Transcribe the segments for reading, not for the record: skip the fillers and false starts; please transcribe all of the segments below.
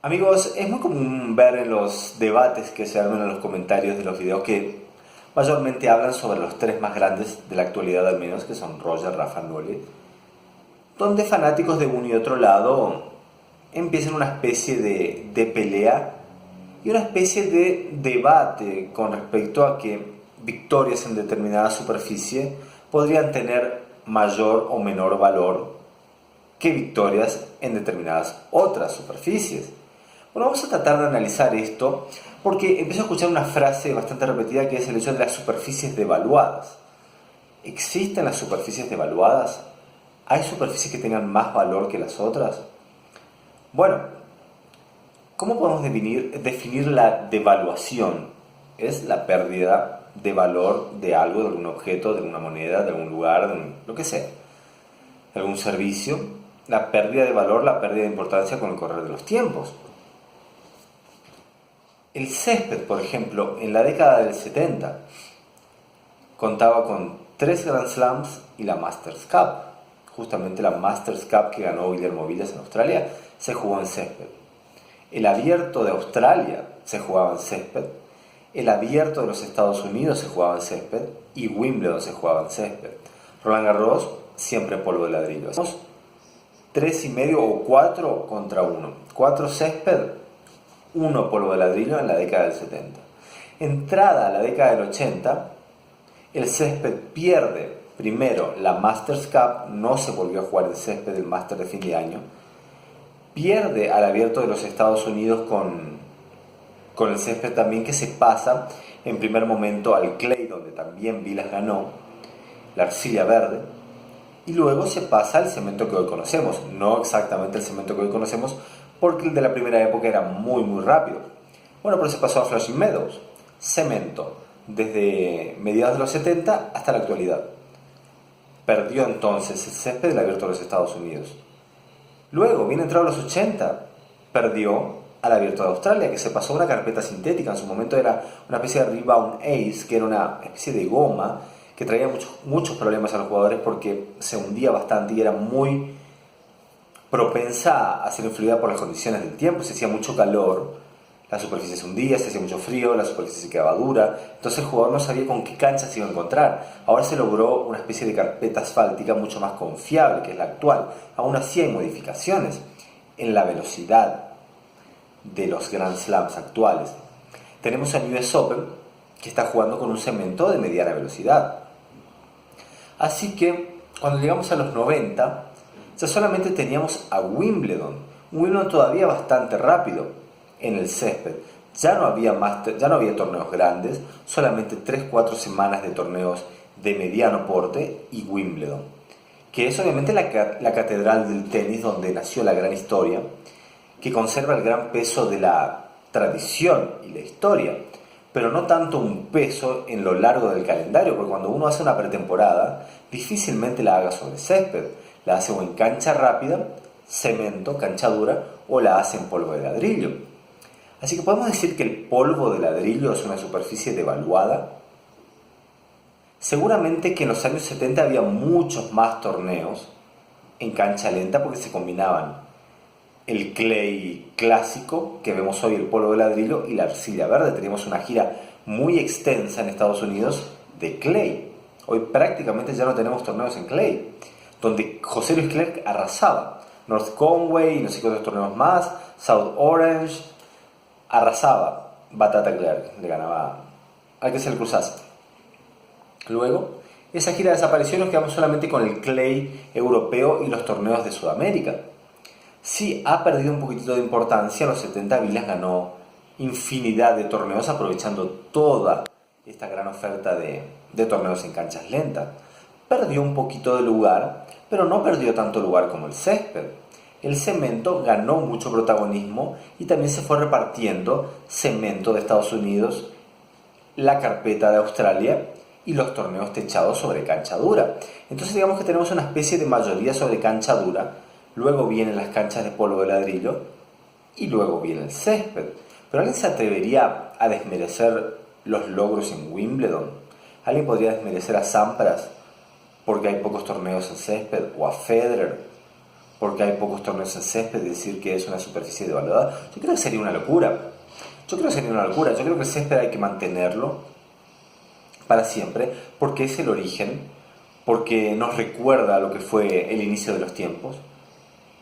Amigos, es muy común ver en los debates que se arman en los comentarios de los videos que mayormente hablan sobre los tres más grandes de la actualidad al menos, que son Roger, Rafa, Nole, donde fanáticos de uno y otro lado empiezan una especie de pelea y una especie de debate con respecto a que victorias en determinada superficie podrían tener mayor o menor valor que victorias en determinadas otras superficies. Bueno, vamos a tratar de analizar esto porque empiezo a escuchar una frase bastante repetida que es el hecho de las superficies devaluadas. ¿Existen las superficies devaluadas? ¿Hay superficies que tengan más valor que las otras? Bueno, ¿cómo podemos definir la devaluación? Es la pérdida de valor de algo, de algún objeto, de alguna moneda, de algún lugar, lo que sea, de algún servicio. La pérdida de valor, la pérdida de importancia con el correr de los tiempos. El césped, por ejemplo, en la década del 70 contaba con 3 Grand Slams y la Masters Cup. Justamente la Masters Cup que ganó Guillermo Vilas en Australia se jugó en césped. El Abierto de Australia se jugaba en césped. El Abierto de los Estados Unidos se jugaba en césped. Y Wimbledon se jugaba en césped. Roland Garros siempre en polvo de ladrillo. 3,5 o 4 contra 1. 4 césped, 1 polvo de ladrillo en la década del 70. Entrada a la década del 80, el césped pierde primero la Masters Cup, no se volvió a jugar el césped del Masters de fin de año, pierde al Abierto de los Estados Unidos con el césped también, que se pasa en primer momento al clay, donde también Vilas ganó, la arcilla verde, y luego se pasa al cemento que hoy conocemos, no exactamente el cemento que hoy conocemos, porque el de la primera época era muy rápido. Bueno, pero se pasó a Flushing Meadows, cemento, desde mediados de los 70 hasta la actualidad. Perdió entonces el césped del Abierto de los Estados Unidos. Luego, bien entrado a los 80, perdió al Abierto de Australia, que se pasó a una carpeta sintética. En su momento era una especie de rebound ace, que era una especie de goma que traía muchos problemas a los jugadores porque se hundía bastante y era muy propensa a ser influida por las condiciones del tiempo. Se hacía mucho calor, la superficie se hundía, se hacía mucho frío, la superficie se quedaba dura, entonces el jugador no sabía con qué cancha se iba a encontrar. Ahora se logró una especie de carpeta asfáltica mucho más confiable que es la actual. Aún así hay modificaciones en la velocidad de los Grand Slams actuales. Tenemos a US Open, que está jugando con un cemento de mediana velocidad. Así que cuando llegamos a los 90, ya solamente teníamos a Wimbledon, un Wimbledon todavía bastante rápido en el césped. Ya no había torneos grandes, solamente 3-4 semanas de torneos de mediano porte y Wimbledon, que es obviamente la catedral del tenis donde nació la gran historia, que conserva el gran peso de la tradición y la historia, pero no tanto un peso en lo largo del calendario, porque cuando uno hace una pretemporada, difícilmente la haga sobre césped, la hace o en cancha rápida, cemento, cancha dura, o la hace en polvo de ladrillo. Así que podemos decir que el polvo de ladrillo es una superficie devaluada. Seguramente que en los años 70 había muchos más torneos en cancha lenta porque se combinaban el clay clásico, que vemos hoy, el polvo de ladrillo, y la arcilla verde. Teníamos una gira muy extensa en Estados Unidos de clay. Hoy prácticamente ya no tenemos torneos en clay, donde José Luis Clerc arrasaba. North Conway, no sé qué otros torneos más, South Orange, arrasaba. Batata Clerc le ganaba al que se le cruzase. Luego, esa gira desapareció y nos quedamos solamente con el clay europeo y los torneos de Sudamérica. Sí, ha perdido un poquitito de importancia. En los 70 Vilas ganó infinidad de torneos aprovechando toda esta gran oferta de torneos en canchas lentas. Perdió un poquito de lugar, pero no perdió tanto lugar como el césped. El cemento ganó mucho protagonismo y también se fue repartiendo cemento de Estados Unidos, la carpeta de Australia y los torneos techados sobre cancha dura. Entonces digamos que tenemos una especie de mayoría sobre cancha dura. Luego vienen las canchas de polvo de ladrillo y luego viene el césped. Pero ¿alguien se atrevería a desmerecer los logros en Wimbledon? ¿Alguien podría desmerecer a Sampras porque hay pocos torneos en césped? ¿O a Federer porque hay pocos torneos en césped, decir que es una superficie devaluada, yo creo que sería una locura. Yo creo que el césped hay que mantenerlo para siempre, porque es el origen, porque nos recuerda a lo que fue el inicio de los tiempos.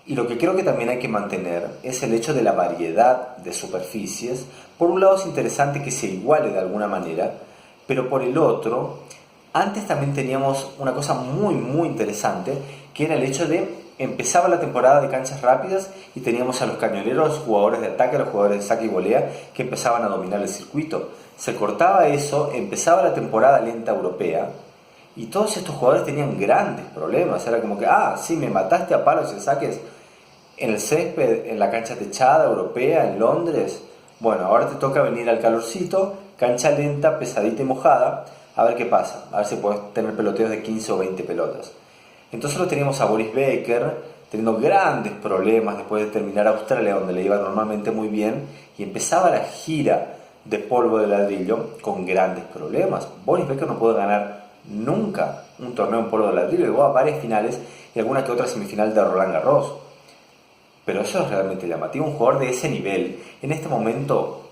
Y lo que creo que también hay que mantener es el hecho de la variedad de superficies. Por un lado es interesante que se iguale de alguna manera, pero por el otro, antes también teníamos una cosa muy interesante, que era el hecho de empezaba la temporada de canchas rápidas y teníamos a los cañoneros, los jugadores de ataque, los jugadores de saque y volea, que empezaban a dominar el circuito. Se cortaba eso, empezaba la temporada lenta europea, y todos estos jugadores tenían grandes problemas. Era como que, sí, me mataste a palos y saques en el césped, en la cancha techada europea, en Londres. Bueno, ahora te toca venir al calorcito, cancha lenta, pesadita y mojada, a ver qué pasa, a ver si puedes tener peloteos de 15 o 20 pelotas. Entonces lo teníamos a Boris Becker teniendo grandes problemas después de terminar Australia, donde le iba normalmente muy bien, y empezaba la gira de polvo de ladrillo con grandes problemas. Boris Becker no pudo ganar nunca un torneo en polvo de ladrillo, llegó a varias finales y alguna que otra semifinal de Roland Garros. Pero eso es realmente llamativo. Un jugador de ese nivel, en este momento,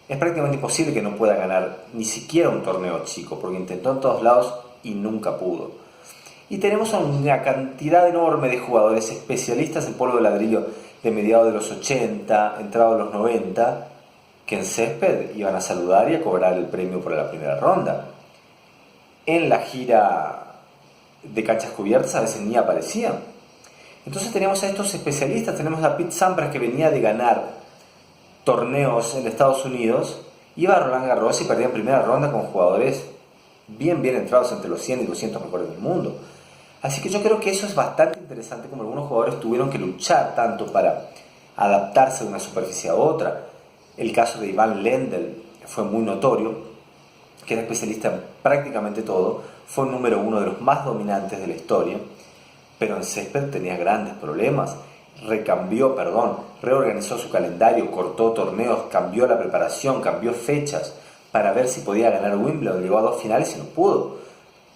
es prácticamente imposible que no pueda ganar ni siquiera un torneo chico, porque intentó en todos lados y nunca pudo. Y tenemos una cantidad enorme de jugadores especialistas en polvo de ladrillo de mediados de los 80, entrados los 90, que en césped iban a saludar y a cobrar el premio por la primera ronda. En la gira de canchas cubiertas a veces ni aparecían. Entonces tenemos a estos especialistas, tenemos a Pete Sampras, que venía de ganar torneos en Estados Unidos, iba a Roland Garros y perdía en primera ronda con jugadores bien entrados entre los 100 y 200 mejores del mundo. Así que yo creo que eso es bastante interesante, como algunos jugadores tuvieron que luchar tanto para adaptarse de una superficie a otra. El caso de Ivan Lendl fue muy notorio, que era especialista en prácticamente todo, fue el número 1 de los más dominantes de la historia, pero en césped tenía grandes problemas. Reorganizó su calendario, cortó torneos, cambió la preparación, cambió fechas para ver si podía ganar Wimbledon. Llegó a 2 finales y no pudo.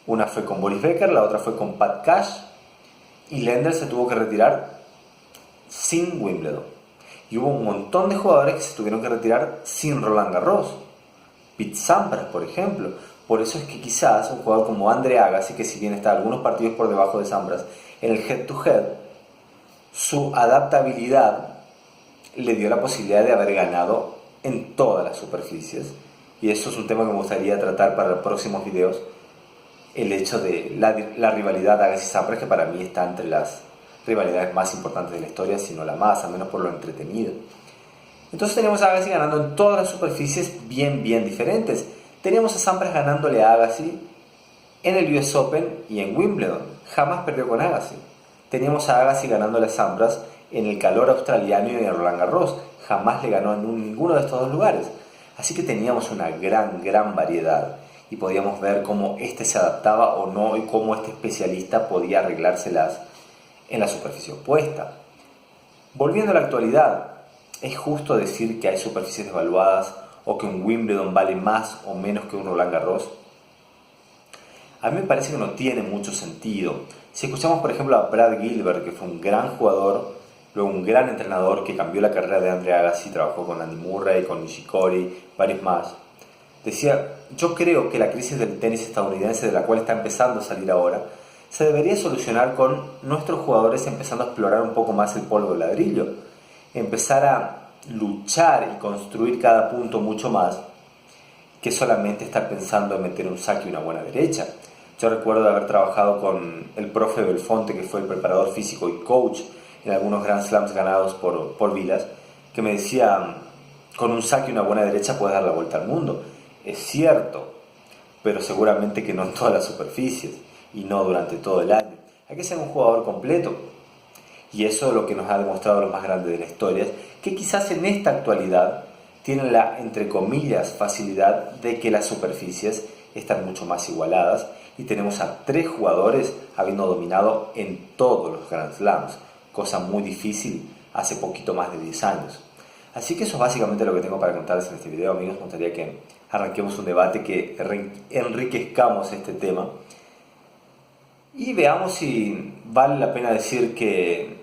Una fue con Boris Becker, la otra fue con Pat Cash, y Lendl se tuvo que retirar sin Wimbledon. Y hubo un montón de jugadores que se tuvieron que retirar sin Roland Garros. Pete Sampras, por ejemplo. Por eso es que quizás un jugador como Andre Agassi, que si bien está algunos partidos por debajo de Sampras en el head-to-head, su adaptabilidad le dio la posibilidad de haber ganado en todas las superficies. Y eso es un tema que me gustaría tratar para los próximos videos. El hecho de la rivalidad Agassi-Sampras, que para mí está entre las rivalidades más importantes de la historia, si no la más, al menos por lo entretenido. Entonces tenemos a Agassi ganando en todas las superficies bien diferentes. Teníamos a Sampras ganándole a Agassi en el US Open y en Wimbledon. Jamás perdió con Agassi. Teníamos a Agassi ganándole a Sampras en el calor australiano y en Roland Garros. Jamás le ganó en ninguno de estos dos lugares. Así que teníamos una gran variedad y podíamos ver cómo este se adaptaba o no y cómo este especialista podía arreglárselas en la superficie opuesta. Volviendo a la actualidad, ¿es justo decir que hay superficies devaluadas o que un Wimbledon vale más o menos que un Roland Garros? A mí me parece que no tiene mucho sentido. Si escuchamos por ejemplo a Brad Gilbert, que fue un gran jugador, luego un gran entrenador que cambió la carrera de Andre Agassi, trabajó con Andy Murray, con Nishikori, varios más, decía: yo creo que la crisis del tenis estadounidense, de la cual está empezando a salir ahora, se debería solucionar con nuestros jugadores empezando a explorar un poco más el polvo de ladrillo, empezar a luchar y construir cada punto mucho más que solamente estar pensando en meter un saque y una buena derecha. Yo recuerdo de haber trabajado con el profe Belfonte, que fue el preparador físico y coach en algunos Grand Slams ganados por Vilas, que me decía: con un saque y una buena derecha puedes dar la vuelta al mundo. Es cierto, pero seguramente que no en todas las superficies y no durante todo el año. Hay que ser un jugador completo. Y eso es lo que nos ha demostrado lo más grande de la historia, que quizás en esta actualidad tienen la, entre comillas, facilidad de que las superficies están mucho más igualadas y tenemos a 3 jugadores habiendo dominado en todos los Grand Slams, cosa muy difícil hace poquito más de 10 años. Así que eso es básicamente lo que tengo para contarles en este video, amigos. Me gustaría que arranquemos un debate, que enriquezcamos este tema y veamos si vale la pena decir que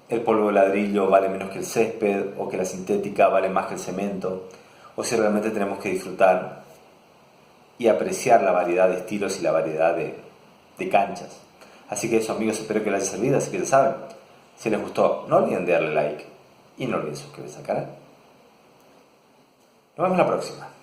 el polvo de ladrillo vale menos que el césped o que la sintética vale más que el cemento, o si realmente tenemos que disfrutar y apreciar la variedad de estilos y la variedad de canchas. Así que eso, amigos, espero que les haya servido, así que ya saben, si les gustó, no olviden darle like y no olviden suscribirse al canal. Nos vemos la próxima.